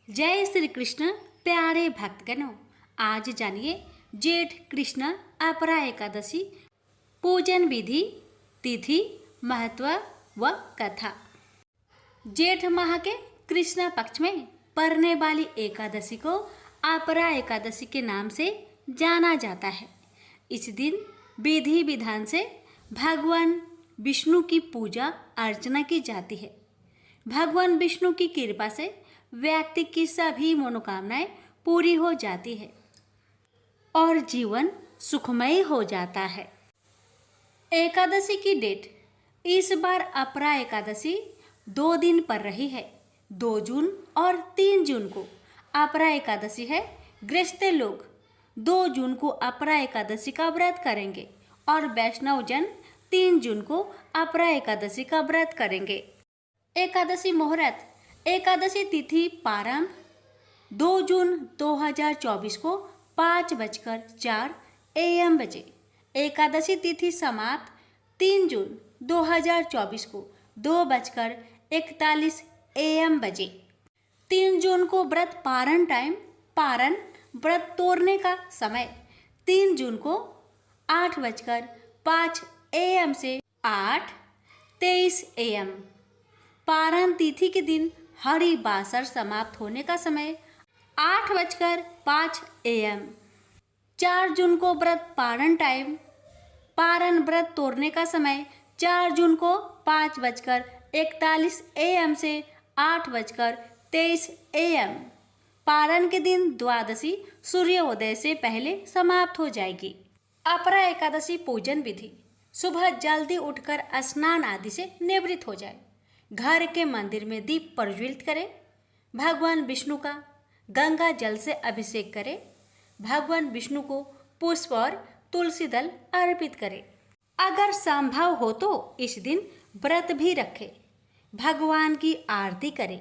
जय श्री कृष्ण प्यारे भक्तगणों। आज जानिए जेठ कृष्ण अपरा एकादशी पूजन विधि, तिथि, महत्व व कथा। जेठ माह के कृष्ण पक्ष में पड़ने वाली एकादशी को अपरा एकादशी के नाम से जाना जाता है। इस दिन विधि विधान से भगवान विष्णु की पूजा अर्चना की जाती है। भगवान विष्णु की कृपा से व्यक्ति की सभी मनोकामनाएं पूरी हो जाती है और जीवन सुखमय हो जाता है। एकादशी की डेट इस बार अपरा एकादशी 2 दिन पर रही है। 2 जून और 3 जून को अपरा एकादशी है। गृहस्थ लोग 2 जून को अपरा एकादशी का व्रत करेंगे और वैष्णव जन 3 जून को अपरा एकादशी का व्रत करेंगे। एकादशी मुहूर्त एकादशी तिथि प्रारंभ 2 जून 2024 को 5:04 AM बजे। एकादशी तिथि समाप्त 3 जून 2024 को 2:41 AM बजे। 3 जून को व्रत पारण टाइम, पारण व्रत तोड़ने का समय 3 जून को 8:05 AM से 8:23 AM। पारण तिथि के दिन हरि बासर समाप्त होने का समय 8:05 AM। 4 जून को व्रत पारण टाइम, पारण व्रत तोड़ने का समय 4 जून को 5:41 AM से 8:23 AM। पारण के दिन द्वादशी सूर्योदय से पहले समाप्त हो जाएगी। अपरा एकादशी पूजन विधि: सुबह जल्दी उठकर स्नान आदि से निवृत्त हो जाए। घर के मंदिर में दीप प्रज्वलित करें। भगवान विष्णु का गंगा जल से अभिषेक करें। भगवान विष्णु को पुष्प और तुलसी दल अर्पित करें। अगर संभव हो तो इस दिन व्रत भी रखें। भगवान की आरती करें।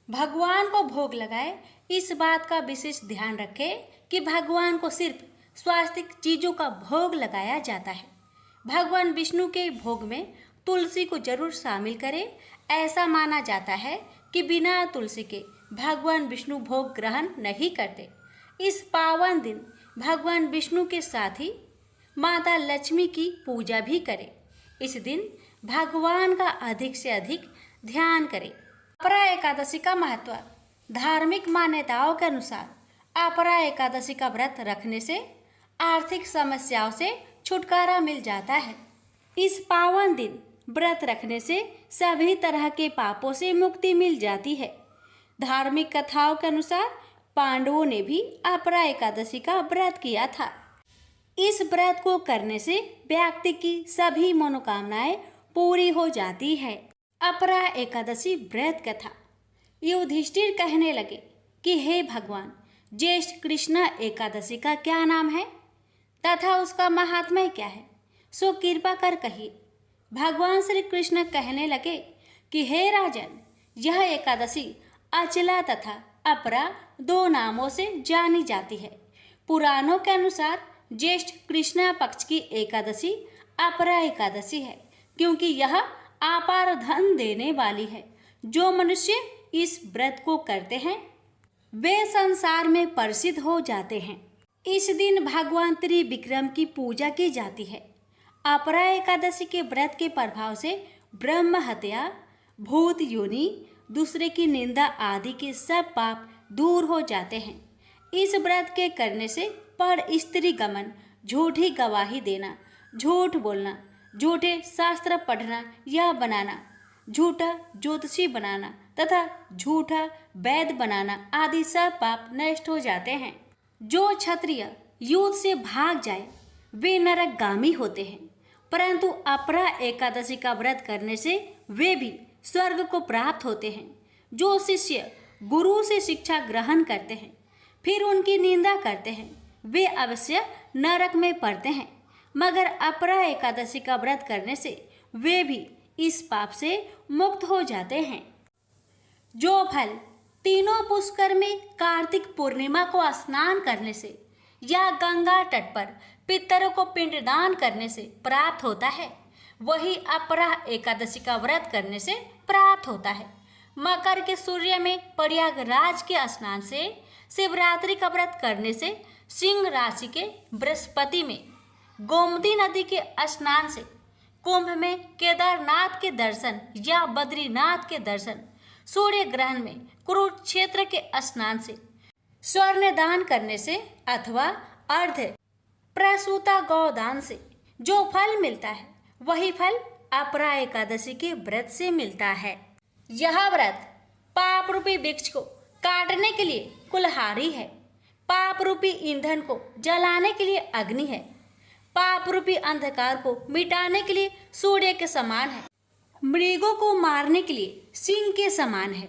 भगवान को भोग लगाए। इस बात का विशेष ध्यान रखें कि भगवान को सिर्फ स्वास्तिक चीजों का भोग लगाया जाता है। भगवान विष्णु के भोग में तुलसी को जरूर शामिल करें। ऐसा माना जाता है कि बिना तुलसी के भगवान विष्णु भोग ग्रहण नहीं करते। इस पावन दिन भगवान विष्णु के साथ ही माता लक्ष्मी की पूजा भी करें। इस दिन भगवान का अधिक से अधिक ध्यान करें। अपरा एकादशी का महत्व: धार्मिक मान्यताओं के अनुसार अपरा एकादशी का व्रत रखने से आर्थिक समस्याओं से छुटकारा मिल जाता है। इस पावन दिन व्रत रखने से सभी तरह के पापों से मुक्ति मिल जाती है। धार्मिक कथाओं के अनुसार पांडवों ने भी अपरा एकादशी का व्रत किया था। इस व्रत को करने से व्यक्ति की सभी मनोकामनाएं पूरी हो जाती है। अपरा एकादशी व्रत कथा: युधिष्ठिर कहने लगे कि हे भगवान, ज्येष्ठ कृष्ण एकादशी का क्या नाम है तथा उसका महात्म्य क्या है, सो कृपा कर कहिए। भगवान श्री कृष्ण कहने लगे कि हे राजन, यह एकादशी अचला तथा अपरा 2 नामों से जानी जाती है। पुराणों के अनुसार ज्येष्ठ कृष्ण पक्ष की एकादशी अपरा एकादशी है, क्योंकि यह अपार धन देने वाली है। जो मनुष्य इस व्रत को करते हैं वे संसार में प्रसिद्ध हो जाते हैं। इस दिन भगवान त्रिविक्रम की पूजा की जाती है। अपरा एकादशी के व्रत के प्रभाव से ब्रह्म हत्या, भूत योनि, दूसरे की निंदा आदि के सब पाप दूर हो जाते हैं। इस व्रत के करने से पर स्त्री गमन, झूठी गवाही देना, झूठ बोलना, झूठे शास्त्र पढ़ना या बनाना, झूठा ज्योतिषी बनाना तथा झूठा वैद्य बनाना आदि सब पाप नष्ट हो जाते हैं। जो क्षत्रिय युद्ध से भाग जाए वे नरकगामी होते हैं, परंतु अपरा एकादशी का व्रत करने से वे भी स्वर्ग को प्राप्त होते हैं। जो शिष्य गुरु से शिक्षा ग्रहण करते हैं फिर उनकी निंदा करते हैं वे अवश्य नरक में पड़ते हैं, मगर अपरा एकादशी का व्रत करने से वे भी इस पाप से मुक्त हो जाते हैं। जो फल तीनों पुष्कर में कार्तिक पूर्णिमा को स्नान करने से या गंगा तट पर पितरों को पिंडदान करने से प्राप्त होता है, वही अपरा एकादशी का व्रत करने से प्राप्त होता है। मकर के सूर्य में प्रयागराज के स्नान से, शिवरात्रि का व्रत करने से, सिंह राशि के बृहस्पति में गोमती नदी के स्नान से, कुंभ में केदारनाथ के दर्शन या बद्रीनाथ के दर्शन, सूर्य ग्रहण में कुरुक्षेत्र के स्नान से, स्वर्ण दान करने से अथवा अर्ध प्रसूता गौदान से जो फल मिलता है वही फल अपरा एकादशी के व्रत से मिलता है। यह व्रत पाप रूपी वृक्ष को काटने के लिए कुल्हाड़ी है, पाप रूपी ईंधन को जलाने के लिए अग्नि है, पाप रूपी अंधकार को मिटाने के लिए सूर्य के समान है, मृगों को मारने के लिए सिंह के समान है।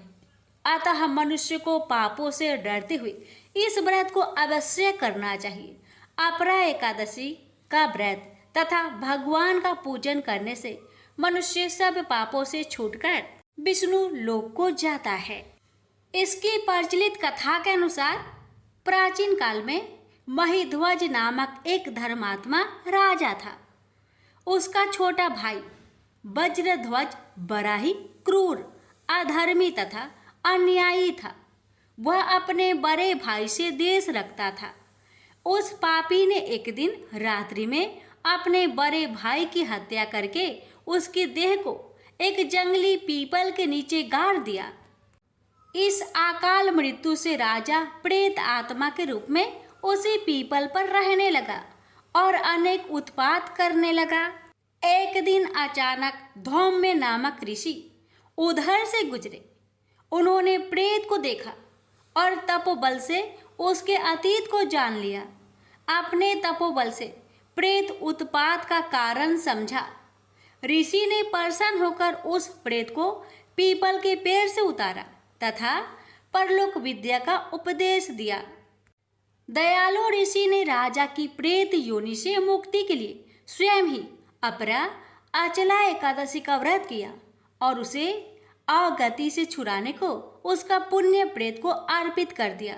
अतः मनुष्य को पापों से डरते हुए इस व्रत को अवश्य करना चाहिए। अपरा एकादशी का व्रत तथा भगवान का पूजन करने से मनुष्य सब पापों से छूटकर विष्णु लोक को जाता है। इसकी प्रचलित कथा के अनुसार प्राचीन काल में महिध्वज नामक एक धर्मात्मा राजा था। उसका छोटा भाई वज्रध्वज बड़ा ही क्रूर, अधर्मी तथा अन्यायी था। वह अपने बड़े भाई से द्वेष रखता था। उस पापी ने एक दिन रात्रि में अपने बड़े भाई की हत्या करके उसकी देह को एक जंगली पीपल के नीचे गाड़ दिया। इस अकाल मृत्यु से राजा प्रेत आत्मा के रूप में उसी पीपल पर रहने लगा और अनेक उत्पात करने लगा। एक दिन अचानक धौम्य नामक ऋषि उधर से गुजरे। उन्होंने प्रेत को देखा और तपोबल से उसके अतीत को जान लिया। अपने तपोबल से प्रेत उत्पात का कारण समझा। ऋषि ने प्रसन्न होकर उस प्रेत को पीपल के पेड़ से उतारा तथा परलोक विद्या का उपदेश दिया। दयालु ऋषि ने राजा की प्रेत योनि से मुक्ति के लिए स्वयं ही अपरा अचला एकादशी का व्रत किया और उसे अगति से छुड़ाने को उसका पुण्य प्रेत को अर्पित कर दिया।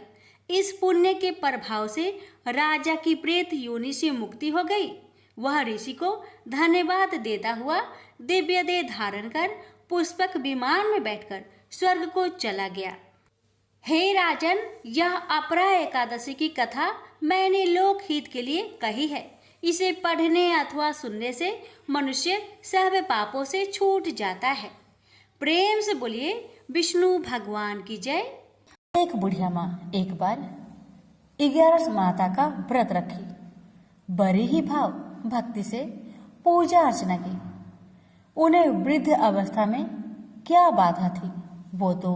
इस पुण्य के प्रभाव से राजा की प्रेत योनि से मुक्ति हो गई। वह ऋषि को धन्यवाद देता हुआ दिव्य देह धारण कर पुष्पक विमान में बैठकर स्वर्ग को चला गया। हे राजन, यह अपरा एकादशी की कथा मैंने लोकहित के लिए कही है। इसे पढ़ने अथवा सुनने से मनुष्य सब पापों से छूट जाता है। प्रेम से बोलिए विष्णु भगवान की जय। एक बुढ़िया माँ एक बार 11 माता का व्रत रखी। बड़ी ही भाव भक्ति से पूजा अर्चना की। उन्हें वृद्ध अवस्था में क्या बाधा थी, वो तो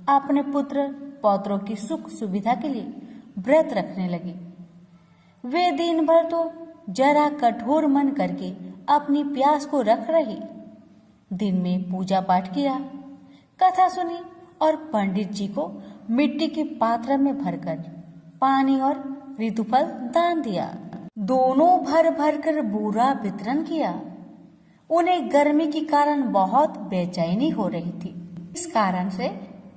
अपने पुत्र पौत्रों की सुख सुविधा के लिए व्रत रखने लगी। वे दिन भर तो जरा कठोर मन करके अपनी प्यास को रख रही। दिन में पूजा पाठ किया, कथा सुनी और पंडित जी को मिट्टी के पात्र में भरकर पानी और ऋतुफल दान दिया। दोनों भर भर कर बूरा वितरण किया। उन्हें गर्मी के कारण बहुत बेचैनी हो रही थी। इस कारण से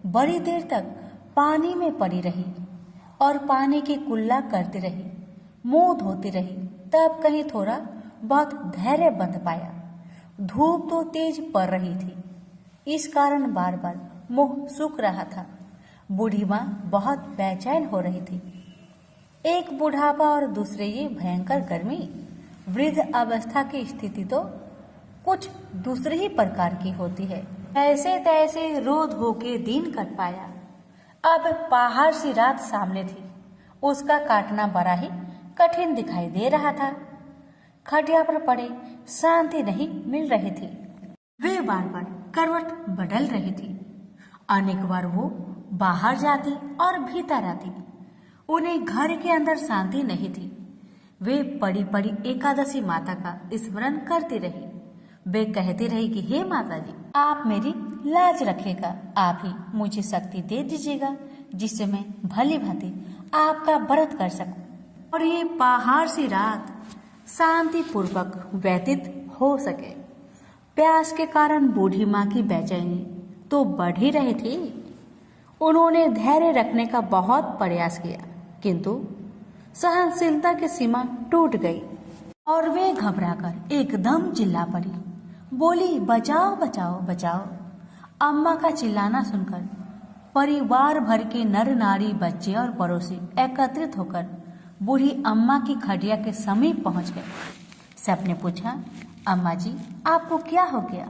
बड़ी देर तक पानी में पड़ी रही और पानी की कुल्ला करती रही, मुंह धोती रही। तब कहीं थोड़ा बहुत धैर्य बंध पाया। धूप तो तेज पड़ रही थी, इस कारण बार बार मुंह सूख रहा था। बूढ़ी माँ बहुत बेचैन हो रही थी। एक बुढ़ापा और दूसरे ये भयंकर गर्मी। वृद्ध अवस्था की स्थिति तो कुछ दूसरे ही प्रकार की होती है। ऐसे तैसे रो धो के दिन कट पाया। अब पहाड़ सी रात सामने थी। उसका काटना बड़ा ही कठिन दिखाई दे रहा था। खटिया पर पड़े शांति नहीं मिल रही थी। वे बार बार करवट बदल रही थी। अनेक बार वो बाहर जाती और भीतर आती। उन्हें घर के अंदर शांति नहीं थी। वे पड़ी पड़ी एकादशी माता का स्मरण करती रही। वे कहती रही कि हे माता जी, आप मेरी लाज रखेगा, आप ही मुझे शक्ति दे दीजिएगा जिससे मैं भली भांति आपका व्रत कर सकूं और ये पहाड़ सी रात शांति पूर्वक व्यतीत हो सके। प्यास के कारण बूढ़ी माँ की बेचैनी तो बढ़ ही रही थी। उन्होंने धैर्य रखने का बहुत प्रयास किया, किंतु सहनशीलता की सीमा टूट गई और वे घबराकर एकदम चिल्ला पड़ी। बोली, बचाओ बचाओ बचाओ, अम्मा का चिल्लाना सुनकर परिवार भर के नर नारी बच्चे और पड़ोसी एकत्रित होकर बूढ़ी अम्मा की खटिया के समीप पहुंच गए। सबने पूछा, अम्मा जी आपको क्या हो गया?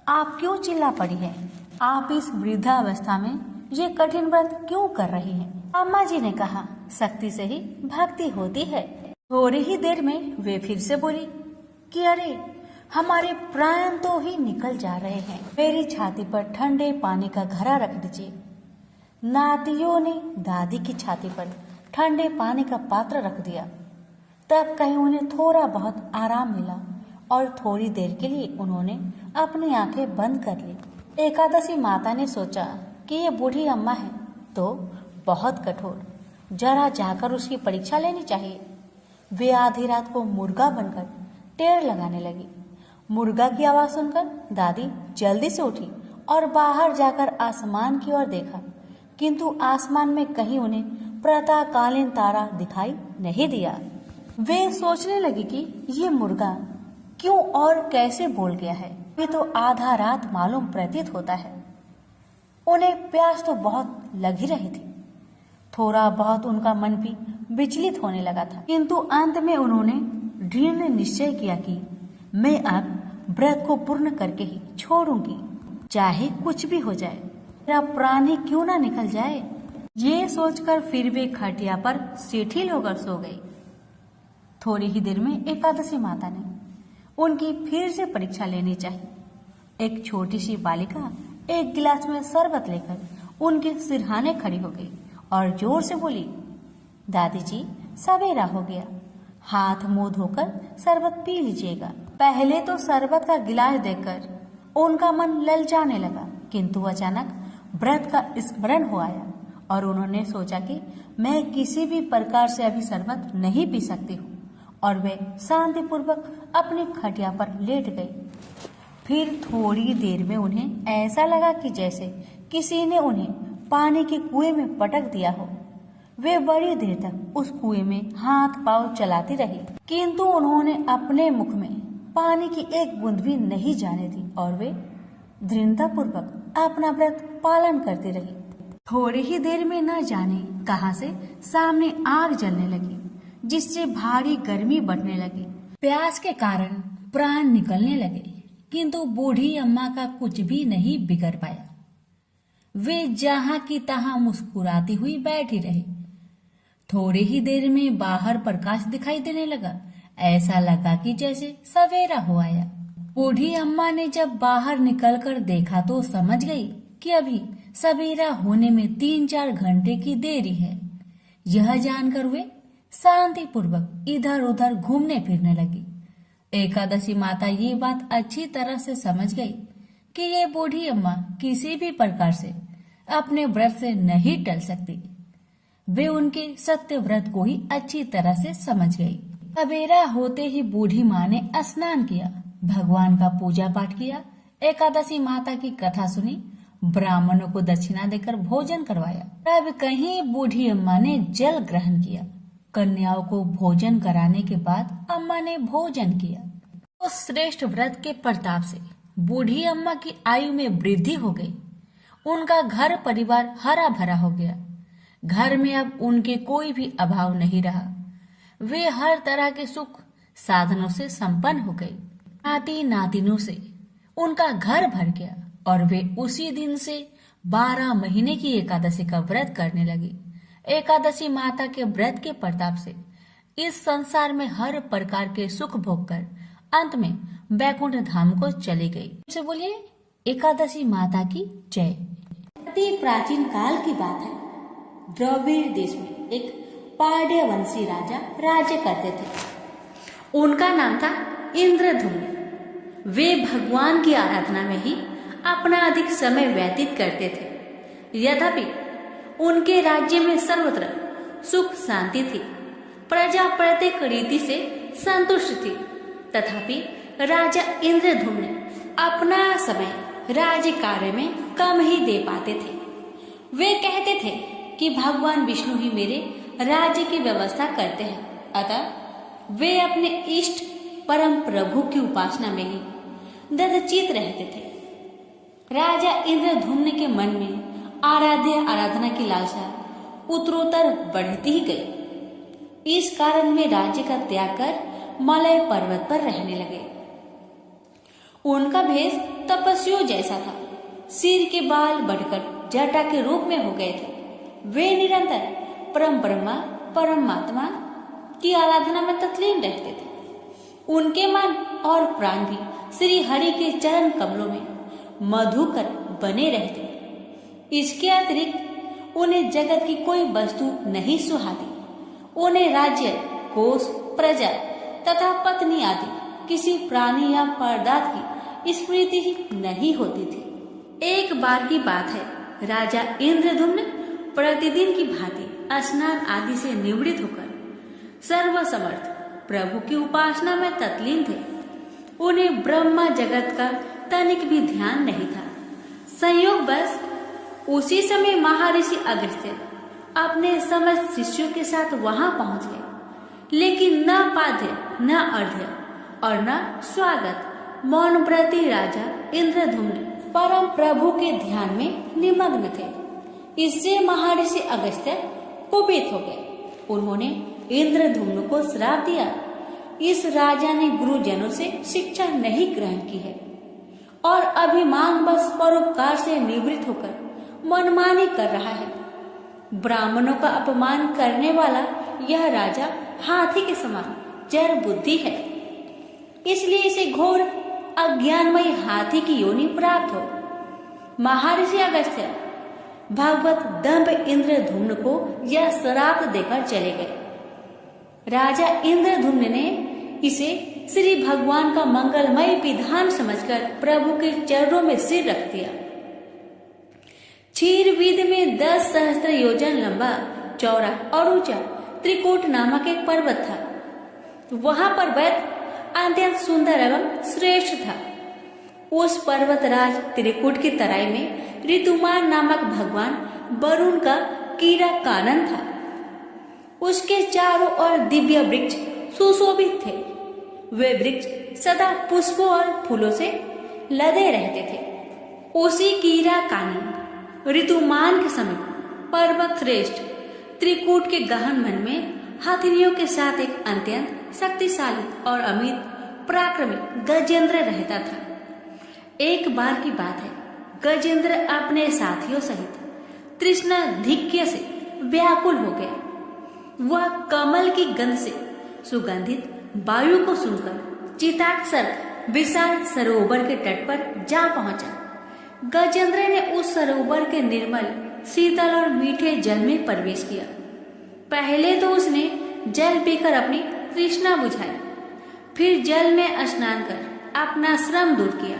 आप क्यों चिल्ला पड़ी हैं? आप इस वृद्धावस्था में ये कठिन व्रत क्यों कर रही हैं? अम्मा जी ने कहा, शक्ति से ही भक्ति होती है। थोड़ी ही देर में वे फिर से बोली कि अरे हमारे प्राण तो ही निकल जा रहे हैं, मेरी छाती पर ठंडे पानी का घड़ा रख दीजिए। नातियों ने दादी की छाती पर ठंडे पानी का पात्र रख दिया। तब कहीं उन्हें थोड़ा बहुत आराम मिला और थोड़ी देर के लिए उन्होंने अपनी आंखें बंद कर ली। एकादशी माता ने सोचा कि ये बूढ़ी अम्मा है तो बहुत कठोर, जरा जाकर उसकी परीक्षा लेनी चाहिए। वे आधी रात को मुर्गा बनकर टेर लगाने लगी। मुर्गा की आवाज सुनकर दादी जल्दी से उठी और बाहर जाकर आसमान की ओर देखा, किंतु आसमान में कहीं उन्हें प्रातःकालीन तारा दिखाई नहीं दिया। वे सोचने लगी कि ये मुर्गा क्यों और कैसे बोल गया है। वे तो आधा रात मालूम प्रतीत होता है। उन्हें प्यास तो बहुत लग ही रही थी। थोड़ा बहुत उनका मन भी विचलित होने लगा था, किंतु अंत में उन्होंने दृढ़ निश्चय किया कि मैं अब व्रत को पूर्ण करके ही छोड़ूंगी, चाहे कुछ भी हो जाए, मेरा प्राण ही क्यों ना निकल जाए। ये सोचकर फिर वे खटिया पर शिथिल होकर सो गई। थोड़ी ही देर में एकादशी माता ने उनकी फिर से परीक्षा लेनी चाहिए। एक छोटी सी बालिका एक गिलास में शरबत लेकर उनके सिरहाने खड़ी हो गई और जोर से बोली, दादी जी सवेरा हो गया, हाथ मुंह धोकर शरबत पी लीजिएगा। पहले तो शरबत का गिलास देखकर उनका मन ललचाने लगा, किंतु अचानक व्रत का स्मरण हो आया और उन्होंने सोचा कि मैं किसी भी प्रकार से अभी शरबत नहीं पी सकती हूँ, और वे शांतिपूर्वक अपनी खटिया पर लेट गई। फिर थोड़ी देर में उन्हें ऐसा लगा कि जैसे किसी ने उन्हें पानी के कुएं में पटक दिया हो। वे बड़ी देर तक उस कुएं में हाथ पांव चलाती रही, किंतु उन्होंने अपने मुख में पानी की एक बूंद भी नहीं जाने दी और वे दृढ़तापूर्वक अपना व्रत पालन करती रही। थोड़ी ही देर में न जाने कहां से सामने आग जलने लगी, जिससे भारी गर्मी बढ़ने लगी। प्यास के कारण प्राण निकलने लगे, किंतु बूढ़ी अम्मा का कुछ भी नहीं बिगड़ पाया। वे जहां की तहां मुस्कुराती हुई बैठी रही। थोड़ी ही देर में बाहर प्रकाश दिखाई देने लगा। ऐसा लगा कि जैसे सवेरा हो आया। बूढ़ी अम्मा ने जब बाहर निकलकर देखा तो समझ गई कि अभी सवेरा होने में 3-4 घंटे की देरी है। यह जानकर वे शांतिपूर्वक इधर उधर घूमने फिरने लगी। एकादशी माता ये बात अच्छी तरह से समझ गई कि ये बूढ़ी अम्मा किसी भी प्रकार से अपने व्रत से नहीं टल सकती। वे उनके सत्य व्रत को ही अच्छी तरह से समझ गई। सवेरा होते ही बूढ़ी माँ ने स्नान किया, भगवान का पूजा पाठ किया, एकादशी माता की कथा सुनी, ब्राह्मणों को दक्षिणा देकर भोजन करवाया। तब कहीं बूढ़ी अम्मा ने जल ग्रहण किया। कन्याओं को भोजन कराने के बाद अम्मा ने भोजन किया। उस श्रेष्ठ व्रत के प्रताप से बूढ़ी अम्मा की आयु में वृद्धि हो गई। उनका घर परिवार हरा भरा हो गया। घर में अब उनके कोई भी अभाव नहीं रहा। वे हर तरह के सुख साधनों से संपन्न हो गई। नाती नातिनों से उनका घर भर गया और वे उसी दिन से 12 महीने की एकादशी का व्रत करने लगी। एकादशी माता के व्रत के प्रताप से इस संसार में हर प्रकार के सुख भोग कर अंत में वैकुंठ धाम को चली गई। से बोलिए एकादशी माता की जय। अति प्राचीन काल की बात है। द्रविड़ देश में एक पांड्यवंशी राजा राज्य करते थे। उनका नाम था इंद्रधुम्न। वे भगवान की आराधना में ही अपना अधिक समय व्यतीत करते थे। यद्यपि उनके राज्य में सर्वत्र सुख शांति थी, प्रजा प्रत्येक रीति से संतुष्ट थी, तथापि राजा इंद्रधुम्न अपना समय राज्य कार्य में कम ही दे पाते थे। वे कहते थे कि भगवान विष्णु ही मेरे राज्य की व्यवस्था करते हैं, अतः वे अपने इष्ट परम प्रभु की उपासना में ही दृढ़चित रहते थे। राजा इंद्रधुम्न के मन में आराध्य आराधना की लालसा उत्तरोत्तर बढ़ती ही गई। इस कारण वे राज्य का त्याग कर मलय पर्वत पर रहने लगे। उनका भेष तपस्वियों जैसा था। सिर के बाल बढ़कर जटा के रूप में हो गए थे। वे निरंतर परम ब्रह्मा परमात्मा की आराधना में तल्लीन रहते थे। उनके मन और प्राण भी श्री हरि के चरण कमलों में मधुकर बने रहते। इसके अतिरिक्त उन्हें जगत की कोई वस्तु नहीं सुहाती। उन्हें राज्य, कोष, प्रजा तथा पत्नी आदि किसी प्राणी या पदार्थ की स्मृति ही नहीं होती थी। एक बार की बात है, राजा इंद्रधुम्न प्रतिदिन की भांति स्नान आदि से निवृत्त होकर सर्वसमर्थ प्रभु की उपासना में तल्लीन थे। उन्हें ब्रह्मा जगत का तनिक भी ध्यान नहीं था। संयोग बस उसी समय महर्षि अगस्त्य अपने समस्त शिष्यों के साथ वहां पहुंच गए, लेकिन न पाद्य न अर्घ्य और न स्वागत। मौन व्रती राजा इंद्रधुम्न परम प्रभु के ध्यान में निमग्न थे। इससे महर्षि अगस्त्य कुपित हो गए। उन्होंने इंद्रधुम्न को श्राप दिया, इस राजा ने गुरुजनों से शिक्षा नहीं ग्रहण की है और अभिमान बस परोपकार से निवृत्त होकर मनमानी कर रहा है। ब्राह्मणों का अपमान करने वाला यह राजा हाथी के समान जड़ बुद्धि है, इसलिए इसे घोर अज्ञानमयी हाथी की योनि प्राप्त हो। महर्षि अगस्त्य भगवत दंभ इंद्रधुम्न को यह श्राप देकर चले गए। राजा इंद्रधुम्न ने इसे श्री भगवान का मंगलमय विधान समझकर प्रभु के चरणों में सिर रख दिया। क्षीरविद में 10 सहस्त्र योजन लंबा, चौड़ा और ऊंचा त्रिकूट नामक एक पर्वत था। वहां पर वैद्य अत्यंत सुंदर एवं श्रेष्ठ था। उस पर्वतराज त्रिकूट की तराई में ऋतुमान नामक भगवान वरुण का कीड़ा कानन था। उसके चारों ओर दिव्य वृक्ष सुशोभित थे। वे वृक्ष सदा पुष्पों और फूलों से लदे रहते थे। उसी कीड़ा कानन ऋतुमान के समीप पर्वत श्रेष्ठ त्रिकूट के गहन वन में हथिनियों के साथ एक अत्यंत शक्तिशाली और अमित पराक्रमी गजेंद्र रहता था। एक बार की बात है, गजेंद्र अपने साथियों सहित तृष्णाधिक्य से व्याकुल हो गया। वह कमल की गंध से सुगंधित वायु को सुनकर चिताक्षर विशाल सरोवर के तट पर जा पहुंचा। गजेंद्र ने उस सरोवर के निर्मल, शीतल और मीठे जल में प्रवेश किया। पहले तो उसने जल पीकर अपनी तृष्णा बुझाई, फिर जल में स्नान कर अपना श्रम दूर किया।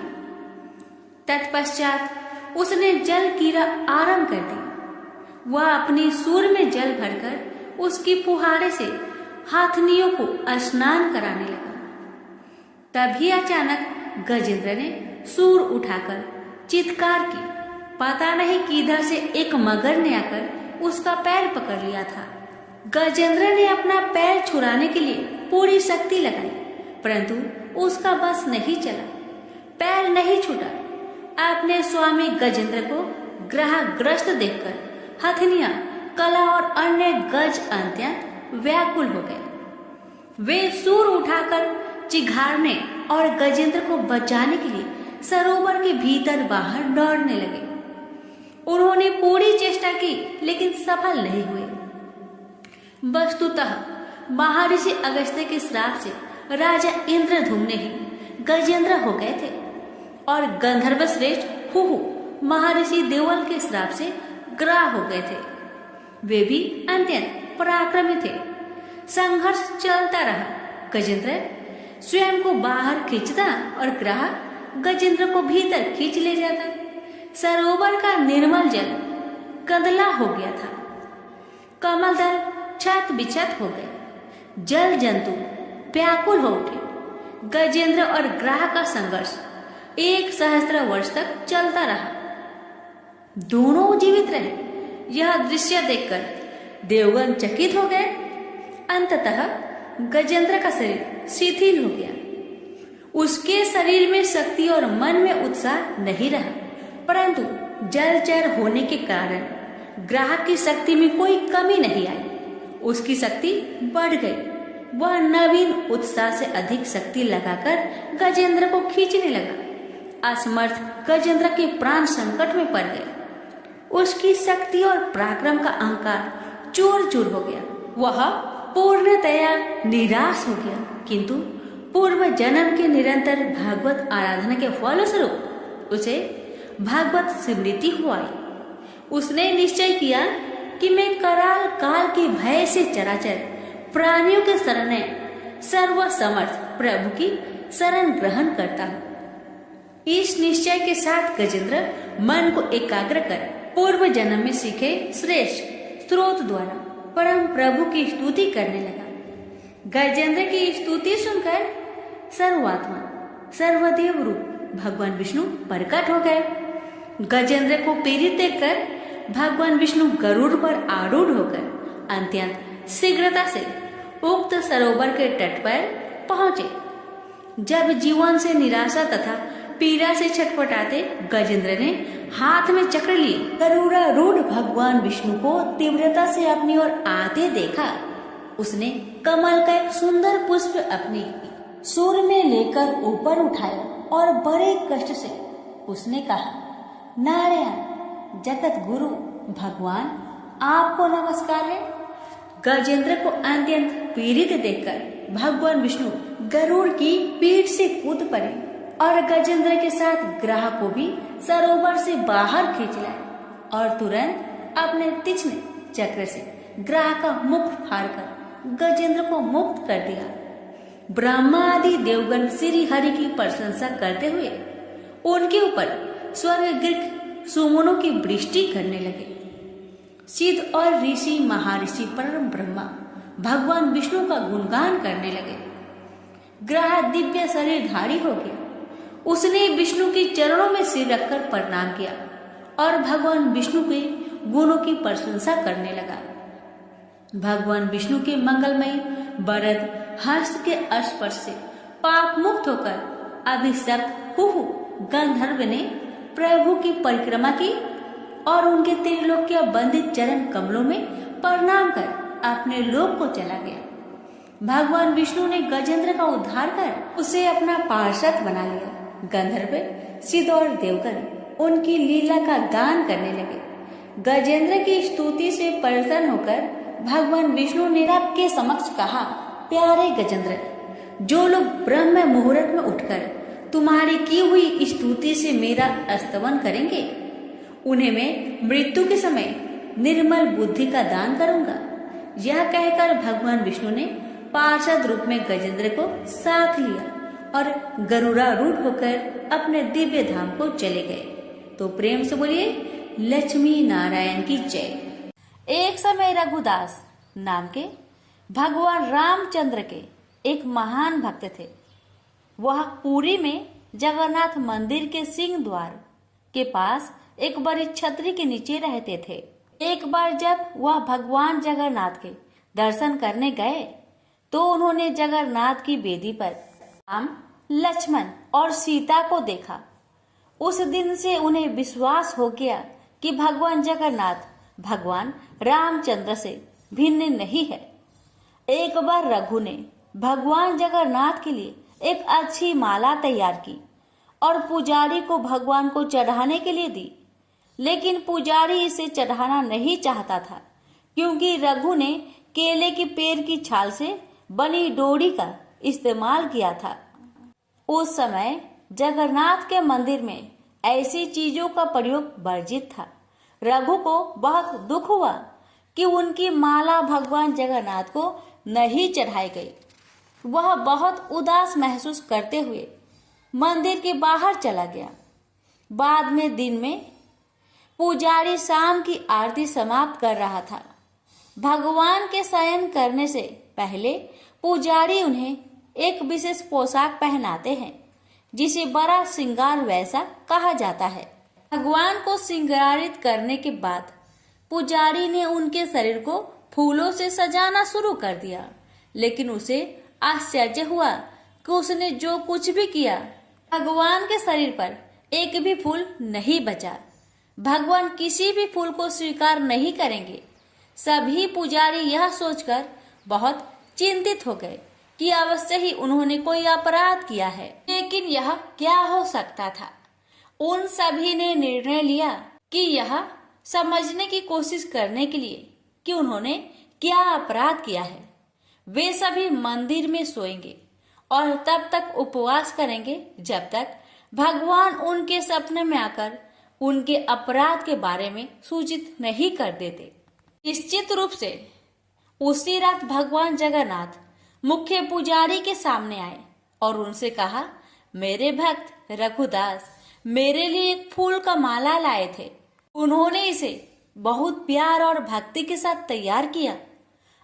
तत्पश्चात उसने जल क्रीड़ा आरंभ कर दी। वह अपनी सूर में जल भरकर उसकी फुहारे से हाथनियों को स्नान कराने लगा। तभी अचानक गजेंद्र ने सूर उठाकर चित्कार की। पता नहीं किधर से एक मगर ने आकर उसका पैर पकड़ लिया था। गजेंद्र ने अपना पैर छुड़ाने के लिए पूरी शक्ति लगाई, परंतु उसका बस नहीं चला। पैर नहीं छूटा। अपने स्वामी गजेंद्र को ग्रहग्रस्त देखकर हथनियां, कला और अन्य गज अत्यंत व्याकुल हो गए। वे सूर उठाकर चिघाड़ने और गजेंद्र को बचाने के लिए सरोवर के भीतर बाहर दौड़ने लगे। उन्होंने पूरी चेष्टा की, लेकिन सफल नहीं हुए। वस्तुतः महर्षि अगस्त्य के श्राप से राजा इंद्रधुम्न ही गजेंद्र हो गए थे और गंधर्व श्रेष्ठ हुहु महर्षि देवल के श्राप से ग्राह हो गए थे। वे भी अत्यंत पराक्रमी थे। संघर्ष चलता रहा। गजेंद्र स्वयं को बाहर खींचता और ग्राह गजेंद्र को भीतर खींच ले जाता। सरोवर का निर्मल जल गंदला हो गया था। कमल दल छत बिछत हो गए। जल जंतु व्याकुल हो उठे। गजेंद्र और ग्राह का संघर्ष 1 सहस्त्र वर्ष तक चलता रहा। दोनों जीवित रहे। यह दृश्य देखकर देवगण चकित हो गए। अंततः गजेंद्र का शरीर शिथिल हो गया। उसके शरीर में शक्ति और मन में उत्साह नहीं रहा। परंतु जलचर होने के कारण ग्राहक की शक्ति में कोई कमी नहीं आई, उसकी शक्ति बढ़ गई। वह नवीन उत्साह से अधिक शक्ति लगाकर गजेंद्र को खींचने लगा। असमर्थ गजेंद्र के प्राण संकट में पड़ गए। उसकी शक्ति और पराक्रम का अहंकार चूर चूर हो गया। वह पूर्णतया निराश हो गया, किंतु पूर्व जन्म के निरंतर भागवत आराधना के फलस्वरूप उसे भागवत स्मृति हो आई। उसने निश्चय किया कि मैं कराल काल के भय से चराचर प्राणियों के शरण सर्वसमर्थ प्रभु की शरण ग्रहण करता हूँ। इस निश्चय के साथ गजेंद्र मन को एकाग्र कर पूर्व जन्म में सीखे श्रेष्ठ स्रोत द्वारा परम प्रभु की स्तुति करने लगा। गजेंद्र की स्तुति सुनकर सर्वात्मा सर्वदेव रूप भगवान विष्णु प्रकट हो गए। गजेंद्र को पीड़ित देखकर भगवान विष्णु गरुड़ पर आरूढ़ होकर अत्यंत शीघ्रता से उक्त सरोवर के तट पर पहुंचे। जब जीवन से निराशा तथा पीड़ा से छटपटाते गजेंद्र ने हाथ में चक्र लिए गरुड़ारूढ़ भगवान विष्णु को तीव्रता से अपनी ओर आते देखा। उसने कमल का एक सुंदर पुष्प अपनी सूर में लेकर ऊपर उठाया और बड़े कष्ट से उसने कहा, नारायण जगत गुरु भगवान, आपको नमस्कार है। गजेंद्र को अत्यंत पीड़ित देखकर भगवान विष्णु गरुड़ की पीठ से कूद पड़े और गजेंद्र के साथ ग्राह को भी सरोवर से बाहर खींच लाए और तुरंत अपने तीक्ष्ण चक्र से ग्राह का मुख फाड़कर गजेंद्र को मुक्त कर दिया। ब्रह्मा आदि देवगण श्री हरि की प्रशंसा करते हुए उनके ऊपर स्वर्ग सुमनों की वृष्टि करने लगे। सिद्ध और ऋषि महर्षि परम ब्रह्मा भगवान विष्णु का गुणगान करने लगे। ग्रह दिव्य शरीरधारी हो गया। उसने विष्णु के चरणों में सिर रखकर प्रणाम किया और भगवान विष्णु के गुणों की प्रशंसा करने लगा। भगवान विष्णु के मंगलमय वरद हस्त के स्पर्श से पाप मुक्त होकर अभिशप्त हुहु गंधर्व ने प्रभु की परिक्रमा की और उनके त्रिलोक्य बंदित चरण कमलों में प्रणाम कर अपने लोक को चला गया। भगवान विष्णु ने गजेंद्र का उद्धार कर उसे अपना पार्षद बना लिया। गंधर्व सिद्ध और देवगण उनकी लीला का गान करने लगे। गजेंद्र की स्तुति से प्रसन्न होकर भगवान विष्णु ने सबके समक्ष कहा, प्यारे गजेंद्र, जो लोग ब्रह्म मुहूर्त में उठकर तुम्हारी की हुई स्तुति से मेरा स्तवन करेंगे, उन्हें मैं मृत्यु के समय निर्मल बुद्धि का दान करूंगा। यह कहकर भगवान विष्णु ने पार्षद रूप में गजेंद्र को साथ लिया और गरुड़ारूढ़ होकर अपने दिव्य धाम को चले गए। तो प्रेम से बोलिए लक्ष्मी नारायण की जय। एक समय रघुदास नाम के भगवान रामचंद्र के एक महान भक्त थे। वह पुरी में जगन्नाथ मंदिर के सिंह द्वार के पास एक बड़ी छतरी के नीचे रहते थे। एक बार जब वह भगवान जगन्नाथ के दर्शन करने गए तो उन्होंने जगन्नाथ की वेदी पर राम, लक्ष्मण और सीता को देखा। उस दिन से उन्हें विश्वास हो गया कि भगवान जगन्नाथ भगवान रामचंद्र से भिन्न नहीं है। एक बार रघु ने भगवान जगन्नाथ के लिए एक अच्छी माला तैयार की और पुजारी को भगवान को चढ़ाने के लिए दी, लेकिन पुजारी इसे चढ़ाना नहीं चाहता था क्योंकि रघु ने केले के पेड़ की छाल से बनी डोरी का इस्तेमाल किया था। उस समय जगन्नाथ के मंदिर में ऐसी चीजों का प्रयोग वर्जित था। रघु को बहुत दुख हुआ कि उनकी माला भगवान जगन्नाथ को नहीं चढ़ाई गई। वह बहुत उदास महसूस करते हुए मंदिर के बाहर चला गया। बाद में दिन में पुजारी शाम की आरती समाप्त कर रहा था। भगवान के शयन करने से पहले पुजारी उन्हें एक विशेष पोशाक पहनाते हैं जिसे बड़ा श्रृंगार वैसा कहा जाता है। भगवान को श्रृंगारित करने के बाद पुजारी ने उनके शरीर को फूलों से सजाना शुरू कर दिया, लेकिन उसे आश्चर्य हुआ कि उसने जो कुछ भी किया भगवान के शरीर पर एक भी फूल नहीं बचा। भगवान किसी भी फूल को स्वीकार नहीं करेंगे। सभी पुजारी यह सोचकर बहुत चिंतित हो गए कि अवश्य ही उन्होंने कोई अपराध किया है। लेकिन यह क्या हो सकता था? उन सभी ने निर्णय लिया कि यह समझने की कोशिश करने के लिए कि उन्होंने क्या अपराध किया है, वे सभी मंदिर में सोएंगे और तब तक उपवास करेंगे जब तक भगवान उनके सपने में आकर उनके अपराध के बारे में सूचित नहीं कर देते। निश्चित रूप से उसी रात भगवान जगन्नाथ मुख्य पुजारी के सामने आए और उनसे कहा, मेरे भक्त रघुदास मेरे लिए एक फूल का माला लाए थे। उन्होंने इसे बहुत प्यार और भक्ति के साथ तैयार किया।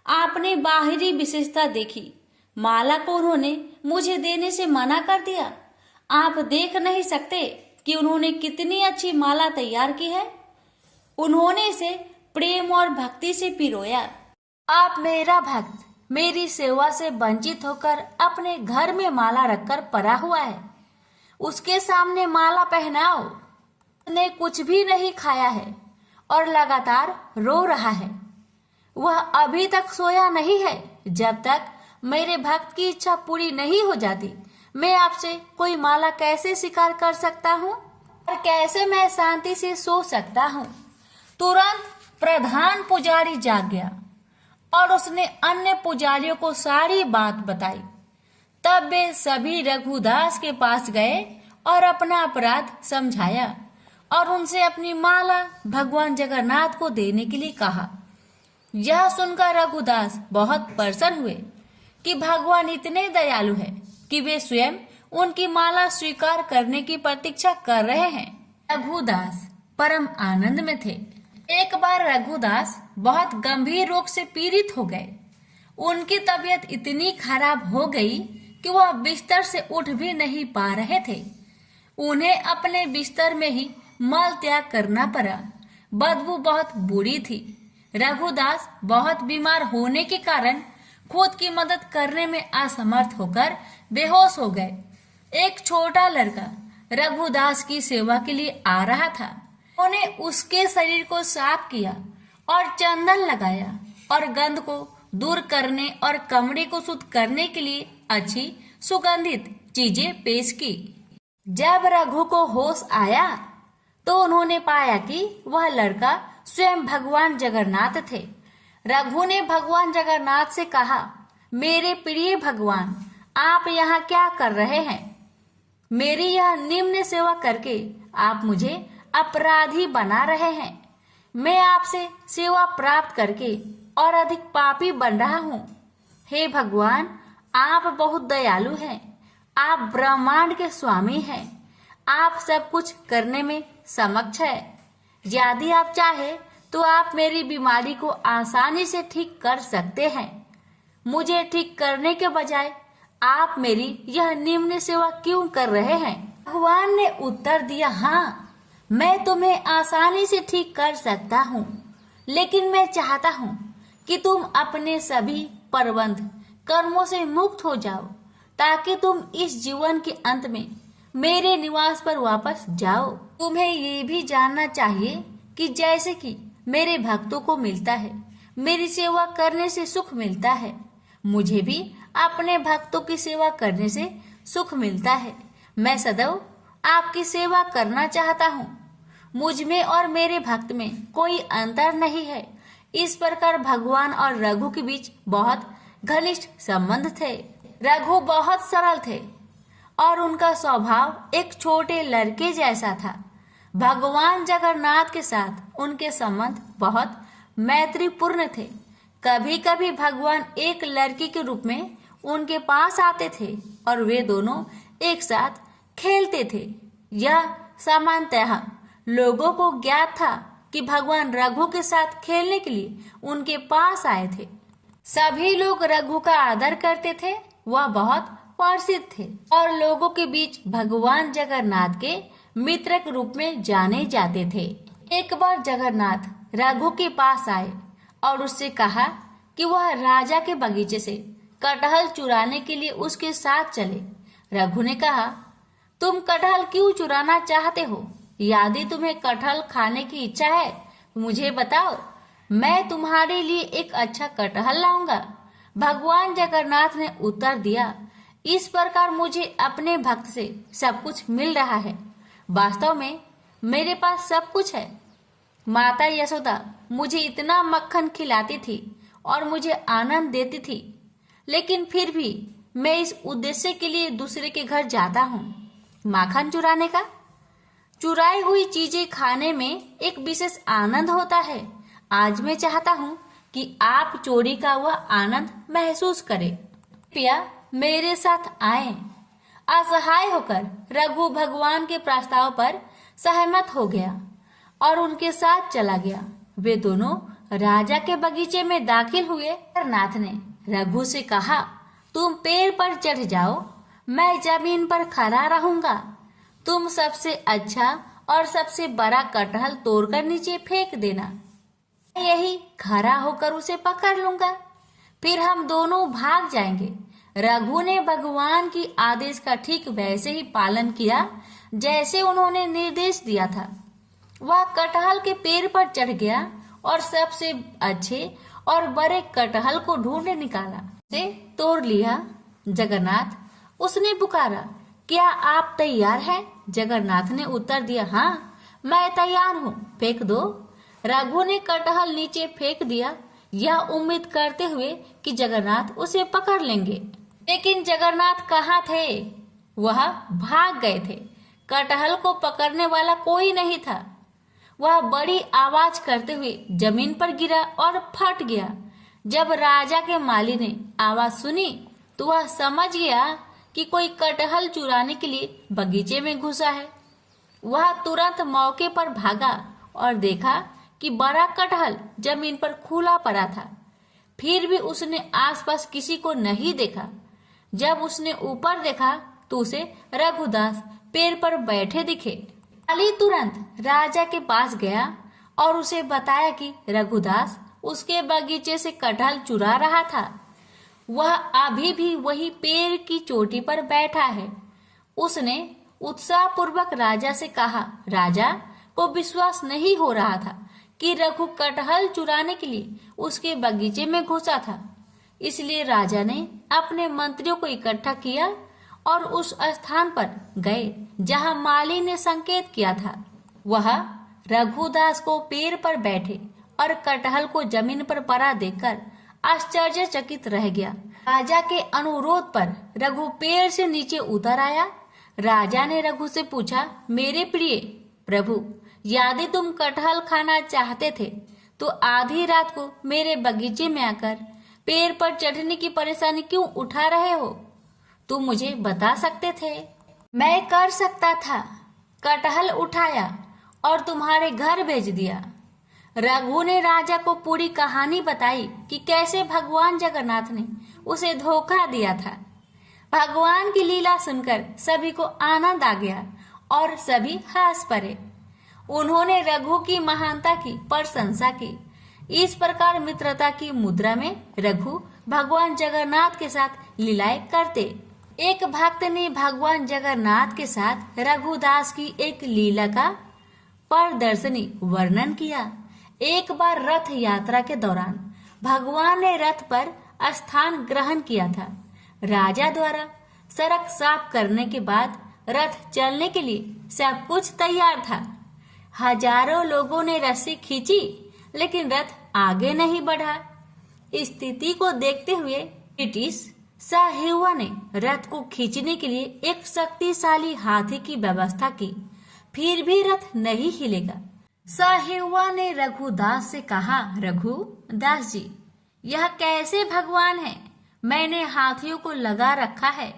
आपने बाहरी विशेषता देखी, माला को उन्होंने मुझे देने से मना कर दिया। आप देख नहीं सकते कि उन्होंने कितनी अच्छी माला तैयार की है। उन्होंने इसे प्रेम और भक्ति से पिरोया। आप मेरा भक्त मेरी सेवा से वंचित होकर अपने घर में माला रखकर पड़ा हुआ है, उसके सामने माला पहनाओ। उसने कुछ भी नहीं खाया है और लगातार रो रहा है। वह अभी तक सोया नहीं है। जब तक मेरे भक्त की इच्छा पूरी नहीं हो जाती, मैं आपसे कोई माला कैसे स्वीकार कर सकता हूँ और कैसे मैं शांति से सो सकता हूँ? तुरंत प्रधान पुजारी जाग गया और उसने अन्य पुजारियों को सारी बात बताई। तब वे सभी रघुदास के पास गए और अपना अपराध समझाया और उनसे अपनी माला भगवान जगन्नाथ को देने के लिए कहा। यह सुनकर रघुदास बहुत प्रसन्न हुए कि भगवान इतने दयालु हैं कि वे स्वयं उनकी माला स्वीकार करने की प्रतीक्षा कर रहे हैं। रघुदास परम आनंद में थे। एक बार रघुदास बहुत गंभीर रोग से पीड़ित हो गए। उनकी तबीयत इतनी खराब हो गई कि वह बिस्तर से उठ भी नहीं पा रहे थे। उन्हें अपने बिस्तर में ही मल त्याग करना पड़ा। बदबू बहुत बुरी थी। रघुदास बहुत बीमार होने के कारण खुद की मदद करने में असमर्थ होकर बेहोश हो गए। एक छोटा लड़का रघुदास की सेवा के लिए आ रहा था। उन्होंने उसके शरीर को साफ किया और चंदन लगाया और गंध को दूर करने और कमरे को शुद्ध करने के लिए अच्छी सुगंधित चीजें पेश की। जब रघु को होश आया तो उन्होंने पाया कि वह लड़का स्वयं भगवान जगन्नाथ थे। रघु ने भगवान जगन्नाथ से कहा, मेरे प्रिय भगवान, आप यहाँ क्या कर रहे हैं? मेरी यह निम्न सेवा करके आप मुझे अपराधी बना रहे हैं। मैं आपसे सेवा प्राप्त करके और अधिक पापी बन रहा हूँ। हे भगवान, आप बहुत दयालु हैं। आप ब्रह्मांड के स्वामी हैं। आप सब कुछ करने में समक्ष है। यदि आप चाहे तो आप मेरी बीमारी को आसानी से ठीक कर सकते हैं। मुझे ठीक करने के बजाय आप मेरी यह निम्न सेवा क्यों कर रहे हैं? भगवान ने उत्तर दिया, हाँ, मैं तुम्हें आसानी से ठीक कर सकता हूँ, लेकिन मैं चाहता हूँ कि तुम अपने सभी प्रबंध कर्मों से मुक्त हो जाओ, ताकि तुम इस जीवन के अंत में मेरे निवास पर वापस जाओ। तुम्हें ये भी जानना चाहिए कि जैसे कि मेरे भक्तों को मिलता है, मेरी सेवा करने से सुख मिलता है, मुझे भी अपने भक्तों की सेवा करने से सुख मिलता है। मैं सदैव आपकी सेवा करना चाहता हूँ। मुझ में और मेरे भक्त में कोई अंतर नहीं है। इस प्रकार भगवान और रघु के बीच बहुत घनिष्ठ संबंध थे। रघु बहुत सरल थे और उनका स्वभाव एक छोटे लड़के जैसा था। भगवान जगन्नाथ के साथ उनके संबंध बहुत मैत्रीपूर्ण थे। कभी कभी भगवान एक लड़की के रूप में उनके पास आते थे और वे दोनों एक साथ खेलते थे। यह सामान्यतः लोगों को ज्ञात था कि भगवान रघु के साथ खेलने के लिए उनके पास आए थे। सभी लोग रघु का आदर करते थे। वह बहुत प्रसिद्ध थे और लोगों के बीच भगवान जगन्नाथ के मित्र के रूप में जाने जाते थे। एक बार जगन्नाथ रघु के पास आए और उससे कहा कि वह राजा के बगीचे से कटहल चुराने के लिए उसके साथ चले। रघु ने कहा, तुम कटहल क्यों चुराना चाहते हो? यदि तुम्हें कटहल खाने की इच्छा है मुझे बताओ, मैं तुम्हारे लिए एक अच्छा कटहल लाऊंगा। भगवान जगन्नाथ ने उत्तर दिया, इस प्रकार मुझे अपने भक्त से सब कुछ मिल रहा है। वास्तव में मेरे पास सब कुछ है। माता यशोदा मुझे इतना मक्खन खिलाती थी और मुझे आनंद देती थी, लेकिन फिर भी मैं इस उद्देश्य के लिए दूसरे के घर जाता हूँ, माखन चुराने का। चुराई हुई चीजें खाने में एक विशेष आनंद होता है। आज मैं चाहता हूँ कि आप चोरी का वह आनंद महसूस करें। कृपया मेरे साथ आए। असहाय होकर रघु भगवान के प्रस्ताव पर सहमत हो गया और उनके साथ चला गया। वे दोनों राजा के बगीचे में दाखिल हुए। जगन्नाथ ने रघु से कहा, तुम पेड़ पर चढ़ जाओ, मैं जमीन पर खड़ा रहूंगा। तुम सबसे अच्छा और सबसे बड़ा कटहल तोड़कर नीचे फेंक देना, मैं यही खड़ा होकर उसे पकड़ लूंगा, फिर हम दोनों भाग जाएंगे। रघु ने भगवान की आदेश का ठीक वैसे ही पालन किया जैसे उन्होंने निर्देश दिया था। वह कटहल के पेड़ पर चढ़ गया और सबसे अच्छे और बड़े कटहल को ढूंढ निकाला, उसे तोड़ लिया। जगन्नाथ, उसने पुकारा, क्या आप तैयार हैं? जगन्नाथ ने उत्तर दिया, हाँ मैं तैयार हूँ, फेंक दो। रघु ने कटहल नीचे फेंक दिया, यह उम्मीद करते हुए कि जगन्नाथ उसे पकड़ लेंगे। लेकिन जगन्नाथ कहाँ थे? वह भाग गए थे। कटहल को पकड़ने वाला कोई नहीं था। वह बड़ी आवाज करते हुए जमीन पर गिरा और फट गया। जब राजा के माली ने आवाज सुनी तो वह समझ गया कि कोई कटहल चुराने के लिए बगीचे में घुसा है। वह तुरंत मौके पर भागा और देखा कि बड़ा कटहल जमीन पर खुला पड़ा था। फिर भी उसने आसपास किसी को नहीं देखा। जब उसने ऊपर देखा तो उसे रघुदास पेड़ पर बैठे दिखे। माली तुरंत राजा के पास गया और उसे बताया कि रघुदास उसके बगीचे से कटहल चुरा रहा था। वह अभी भी वही पेड़ की चोटी पर बैठा है। उसने उत्साहपूर्वक राजा से कहा, राजा को विश्वास नहीं हो रहा था कि रघु कटहल चुराने के लिए उसके बगीचे में घुसा था। इसलिए राजा ने अपने मंत्रियों को इकट्ठा किया और उस स्थान पर गए जहां माली ने संकेत किया था। वह रघुदास को पेड़ पर बैठे और कटहल को जमीन पर पड़ा देखकर आश्चर्यचकित रह गया। राजा के अनुरोध पर रघु पेड़ से नीचे उतर आया। राजा ने रघु से पूछा, मेरे प्रिय प्रभु, यदि तुम कटहल खाना चाहते थे तो आधी रात को मेरे बगीचे में आकर पेड़ पर चढ़ने की परेशानी क्यों उठा रहे हो? तुम मुझे बता सकते थे, मैं कर सकता था। कटहल उठाया और तुम्हारे घर भेज दिया। रघु ने राजा को पूरी कहानी बताई कि कैसे भगवान जगन्नाथ ने उसे धोखा दिया था। भगवान की लीला सुनकर सभी को आनंद आ गया और सभी हंस पड़े। उन्होंने रघु की महानता की प्रशंसा की। इस प्रकार मित्रता की मुद्रा में रघु भगवान जगन्नाथ के साथ लीलाएं करते। एक भक्त ने भगवान जगन्नाथ के साथ रघुदास की एक लीला का प्रदर्शनी वर्णन किया। एक बार रथ यात्रा के दौरान भगवान ने रथ पर स्थान ग्रहण किया था। राजा द्वारा सड़क साफ करने के बाद रथ चलने के लिए सब कुछ तैयार था। हजारों लोगों ने रस्सी खींची लेकिन रथ आगे नहीं बढ़ा। स्थिति को देखते हुए ब्रिटिश साहिवा ने रथ को खींचने के लिए एक शक्तिशाली हाथी की व्यवस्था की, फिर भी रथ नहीं हिलेगा। साहिवा ने रघुदास से कहा, रघुदास जी, यह कैसे भगवान है? मैंने हाथियों को लगा रखा है,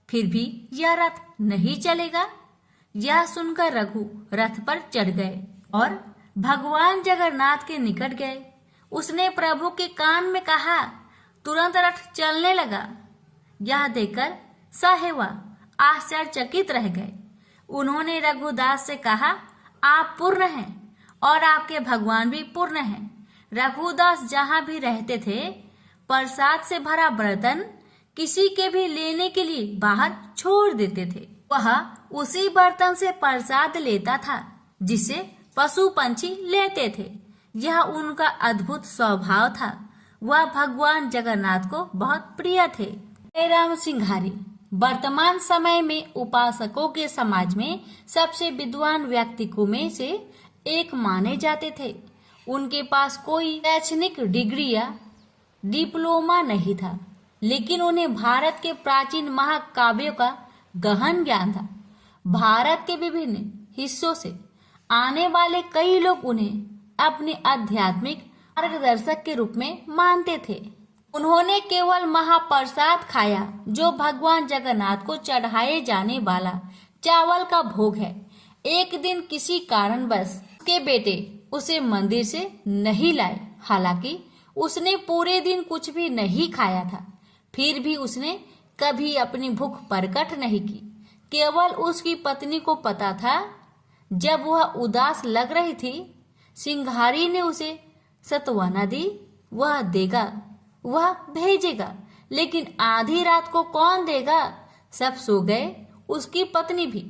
फिर भी यह रथ नहीं चलेगा। यह सुनकर रघु रथ पर चढ़ गए और भगवान जगन्नाथ के निकट गए। उसने प्रभु के कान में कहा, तुरंत रथ चलने लगा। यह देखकर साहिवा आश्चर्यचकित रह गए। उन्होंने रघुदास से कहा, आप पूर्ण हैं और आपके भगवान भी पूर्ण हैं। रघुदास जहाँ भी रहते थे प्रसाद से भरा बर्तन किसी के भी लेने के लिए बाहर छोड़ देते थे। वह उसी बर्तन से प्रसाद लेता था जिसे पशु पंछी लेते थे। यह उनका अद्भुत स्वभाव था। वह भगवान जगन्नाथ को बहुत प्रिय थे। जयराम सिंघारी वर्तमान समय में उपासकों के समाज में सबसे विद्वान व्यक्तित्वों में से एक माने जाते थे। उनके पास कोई शैक्षणिक डिग्री या डिप्लोमा नहीं था, लेकिन उन्हें भारत के प्राचीन महाकाव्यों का गहन ज्ञान था। भारत के विभिन्न हिस्सों से आने वाले कई लोग उन्हें अपने आध्यात्मिक मार्गदर्शक के रूप में मानते थे। उन्होंने केवल महाप्रसाद खाया जो भगवान जगन्नाथ को चढ़ाए जाने वाला चावल का भोग है। एक दिन किसी कारणवश उसके बेटे उसे मंदिर से नहीं लाए। हालांकि उसने पूरे दिन कुछ भी नहीं खाया था, फिर भी उसने कभी अपनी भूख प्रकट नहीं की। केवल उसकी पत्नी को पता था। जब वह उदास लग रही थी, सिंघारी ने उसे सत्वना दी। वह देगा, वह भेजेगा, लेकिन आधी रात को कौन देगा? सब सो गए, उसकी पत्नी भी।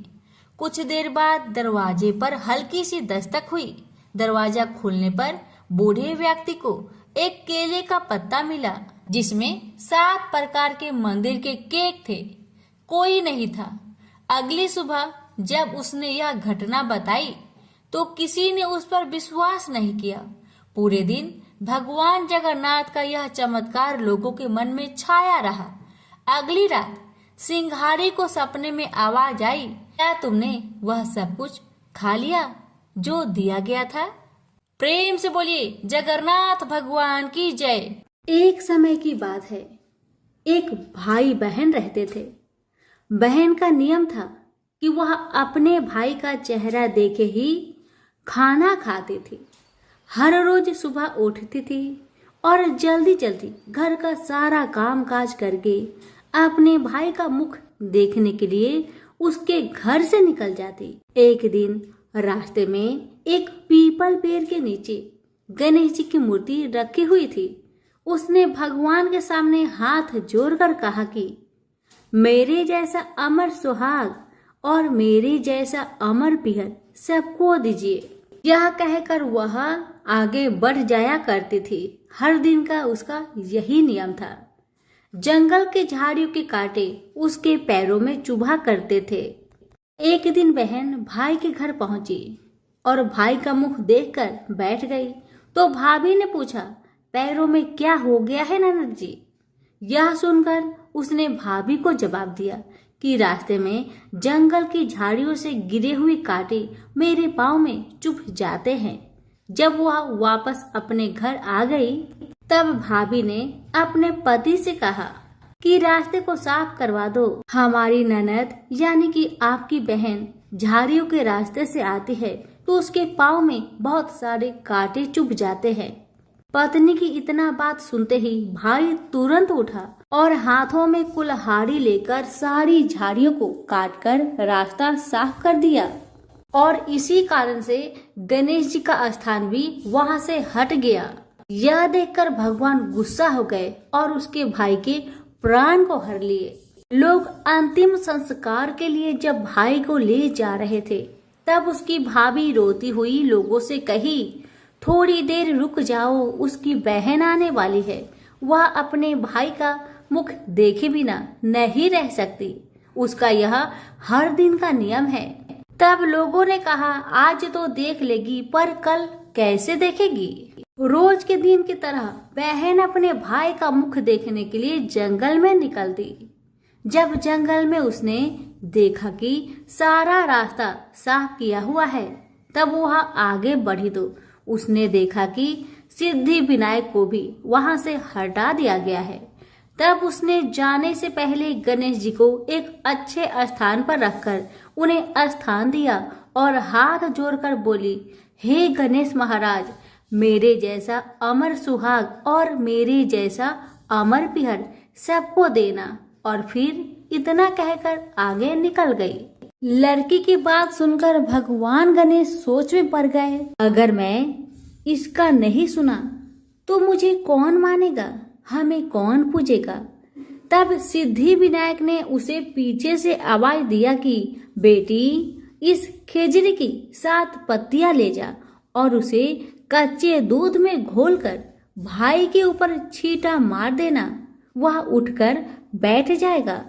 कुछ देर बाद दरवाजे पर हल्की सी दस्तक हुई। दरवाजा खुलने पर बूढ़े व्यक्ति को एक केले का पत्ता मिला जिसमें 7 प्रकार के मंदिर के केक थे। कोई नहीं था। अगली सुबह जब उसने यह घटना बताई तो किसी ने उस पर विश्वास नहीं किया। पूरे दिन भगवान जगन्नाथ का यह चमत्कार लोगों के मन में छाया रहा। अगली रात सिंघारी को सपने में आवाज आई, क्या तुमने वह सब कुछ खा लिया जो दिया गया था? प्रेम से बोलिए जगन्नाथ भगवान की जय। एक समय की बात है। एक भाई बहन रहते थे। बहन का नियम था कि वह अपने भाई का चेहरा देखे ही खाना खाती थी। हर रोज सुबह उठती थी और जल्दी जल्दी घर का सारा काम काज करके अपने भाई का मुख देखने के लिए उसके घर से निकल जाती। एक दिन रास्ते में एक पीपल पेड़ के नीचे गणेश जी की मूर्ति रखी हुई थी। उसने भगवान के सामने हाथ जोड़कर कहा कि मेरे जैसा अमर सुहाग और मेरे जैसा अमर पिहर सबको दीजिए। यह कहकर वह आगे बढ़ जाया करती थी। हर दिन का उसका यही नियम था। जंगल के झाड़ियों के कांटे उसके पैरों में चुभा करते थे। एक दिन बहन भाई के घर पहुंची और भाई का मुख देखकर बैठ गई तो भाभी ने पूछा, पैरों में क्या हो गया है ननद जी? यह सुनकर उसने भाभी को जवाब दिया कि रास्ते में जंगल की झाड़ियों से गिरे हुए कांटे मेरे पाँव में चुभ जाते हैं। जब वह वापस अपने घर आ गई तब भाभी ने अपने पति से कहा कि रास्ते को साफ करवा दो। हमारी ननद यानी कि आपकी बहन झाड़ियों के रास्ते से आती है तो उसके पाँव में बहुत सारे कांटे चुभ जाते हैं। पत्नी की इतना बात सुनते ही भाई तुरंत उठा और हाथों में कुल्हाड़ी लेकर सारी झाड़ियों को काटकर रास्ता साफ कर दिया। और इसी कारण से गणेश जी का स्थान भी वहां से हट गया। यह देखकर भगवान गुस्सा हो गए और उसके भाई के प्राण को हर लिए। लोग अंतिम संस्कार के लिए जब भाई को ले जा रहे थे तब उसकी भाभी रोती हुई लोगों से कही, थोड़ी देर रुक जाओ, उसकी बहन आने वाली है। वह अपने भाई का मुख देखे बिना नहीं रह सकती। उसका यह हर दिन का नियम है। तब लोगों ने कहा, आज तो देख लेगी पर कल कैसे देखेगी? रोज के दिन की तरह बहन अपने भाई का मुख देखने के लिए जंगल में निकल दी। जब जंगल में उसने देखा कि सारा रास्ता साफ किया हुआ है तब वह आगे बढ़ी तो उसने देखा कि सिद्धि विनायक को भी वहां से हटा दिया गया है। तब उसने जाने से पहले गणेश जी को एक अच्छे स्थान पर रखकर उन्हें स्थान दिया और हाथ जोड़कर बोली, हे गणेश महाराज, मेरे जैसा अमर सुहाग और मेरे जैसा अमर पिहर सबको देना। और फिर इतना कहकर आगे निकल गई। लड़की की बात सुनकर भगवान गणेश सोच में पड़ गए, अगर मैं इसका नहीं सुना तो मुझे कौन मानेगा, हमें कौन पूजेगा? तब सिद्धि विनायक ने उसे पीछे से आवाज दिया कि बेटी, इस खेजड़ी की 7 पत्तियां ले जा और उसे कच्चे दूध में घोलकर भाई के ऊपर छींटा मार देना, वह उठकर बैठ जाएगा।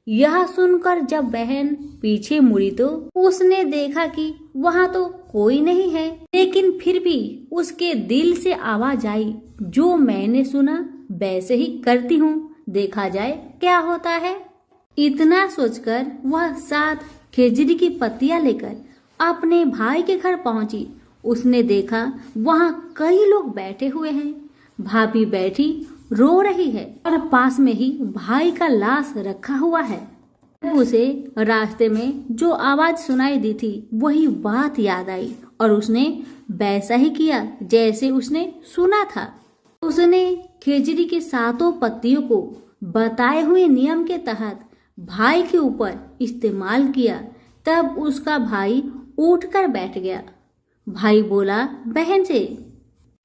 यह सुनकर जब बहन पीछे मुड़ी तो उसने देखा कि वहां तो कोई नहीं है, लेकिन फिर भी उसके दिल से आवाज आई, जो मैंने सुना वैसे ही करती हूँ, देखा जाए क्या होता है। इतना सोचकर वह 7 खेजड़ी की पत्तियां लेकर अपने भाई के घर पहुंची। उसने देखा वहां कई लोग बैठे हुए हैं। भाभी बैठी रो रही है और पास में ही भाई का लाश रखा हुआ है। उसे रास्ते में जो आवाज सुनाई दी थी वही बात याद आई और उसने वैसा ही किया जैसे उसने सुना था। उसने खेजड़ी के 7 पत्तियों को बताए हुए नियम के तहत भाई के ऊपर इस्तेमाल किया। तब उसका भाई उठकर बैठ गया। भाई बोला बहन से,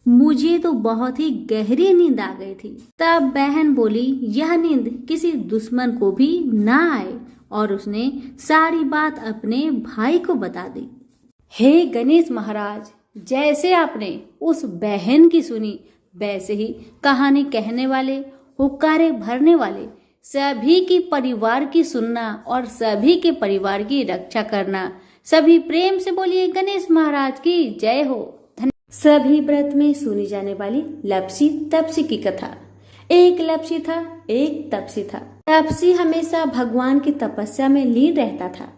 मुझे तो बहुत ही गहरी नींद आ गई थी। तब बहन बोली, यह नींद किसी दुश्मन को भी ना आए, और उसने सारी बात अपने भाई को बता दी। हे गणेश महाराज, जैसे आपने उस बहन की सुनी वैसे ही कहानी कहने वाले, हुक्कारे भरने वाले सभी की परिवार की सुनना और सभी के परिवार की रक्षा करना। सभी प्रेम से बोलिए गणेश महाराज की जय हो। सभी व्रत में सुनी जाने वाली लपसी तपसी की कथा। एक लपसी था, एक तपसी था। तपसी हमेशा भगवान की तपस्या में लीन रहता था।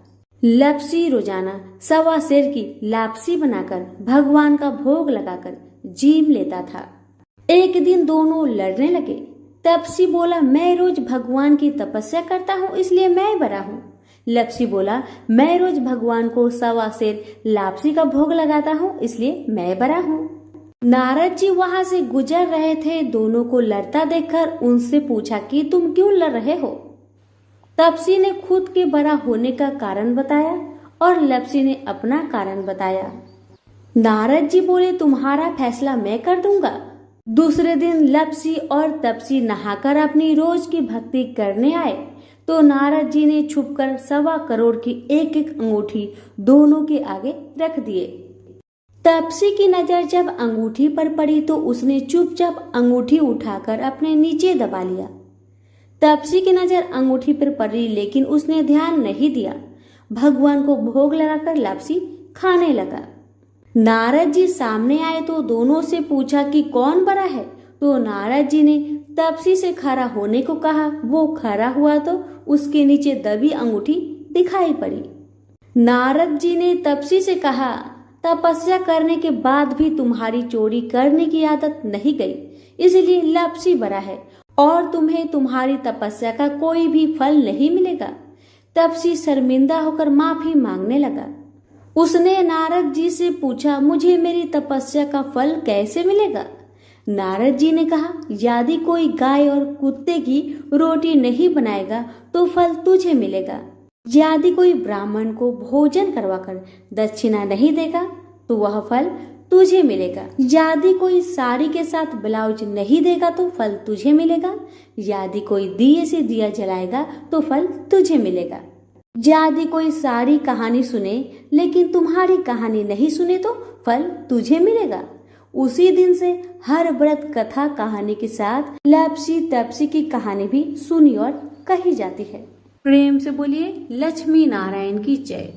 लपसी रोजाना 1.25 सेर की लापसी बनाकर भगवान का भोग लगाकर जीम लेता था। एक दिन दोनों लड़ने लगे। तपसी बोला, मैं रोज भगवान की तपस्या करता हूँ इसलिए मैं बड़ा हूँ। लपसी बोला, मैं रोज भगवान को 1.25 सेर लापसी का भोग लगाता हूँ इसलिए मैं बड़ा हूँ। नारद जी वहां से गुजर रहे थे। दोनों को लड़ता देखकर उनसे पूछा कि तुम क्यों लड़ रहे हो। तपसी ने खुद के बड़ा होने का कारण बताया और लपसी ने अपना कारण बताया। नारद जी बोले, तुम्हारा फैसला मैं कर दूंगा। दूसरे दिन लपसी और तपसी नहाकर अपनी रोज की भक्ति करने आए तो नारद जी ने छुपकर 1.25 करोड़ की एक अंगूठी दोनों के आगे रख दिए। तपसी की नजर जब अंगूठी पर पड़ी तो उसने चुपचाप अंगूठी उठाकर अपने नीचे दबा लिया। तपसी की नजर अंगूठी पर पड़ी लेकिन उसने ध्यान नहीं दिया। भगवान को भोग लगाकर लपसी खाने लगा। नारद जी सामने आए तो दोनों से पूछा कि कौन बड़ा है, तो नारद जी ने तपसी से खड़ा होने को कहा। वो खड़ा हुआ तो उसके नीचे दबी अंगूठी दिखाई पड़ी। नारद जी ने तपसी से कहा, तपस्या करने के बाद भी तुम्हारी चोरी करने की आदत नहीं गई, इसलिए लपसी बड़ा है और तुम्हें तुम्हारी तपस्या का कोई भी फल नहीं मिलेगा। तपसी शर्मिंदा होकर माफी मांगने लगा। उसने नारद जी से पूछा, मुझे मेरी तपस्या का फल कैसे मिलेगा। नारद जी ने कहा, यदि कोई गाय और कुत्ते की रोटी नहीं बनाएगा तो फल तुझे मिलेगा। यदि कोई ब्राह्मण को भोजन करवाकर दक्षिणा नहीं देगा तो वह फल तुझे मिलेगा। यदि कोई साड़ी के साथ ब्लाउज नहीं देगा तो फल तुझे मिलेगा। यदि कोई दिए से दिया जलाएगा तो फल तुझे मिलेगा। यदि कोई सारी कहानी सुने लेकिन तुम्हारी कहानी नहीं सुने तो फल तुझे मिलेगा। उसी दिन से हर व्रत कथा कहानी के साथ लपसी तपसी की कहानी भी सुनी और कही जाती है। प्रेम से बोलिए लक्ष्मी नारायण की जय।